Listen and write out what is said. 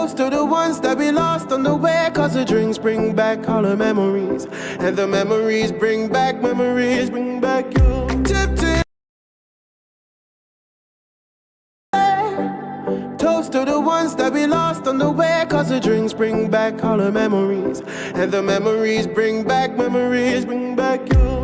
Toast to the ones that we lost on the way, 'cause the drinks bring back all the memories, and the memories bring back you. Tip. Toast to the ones that we lost on the way, 'cause the drinks bring back all the memories, and the memories bring back you.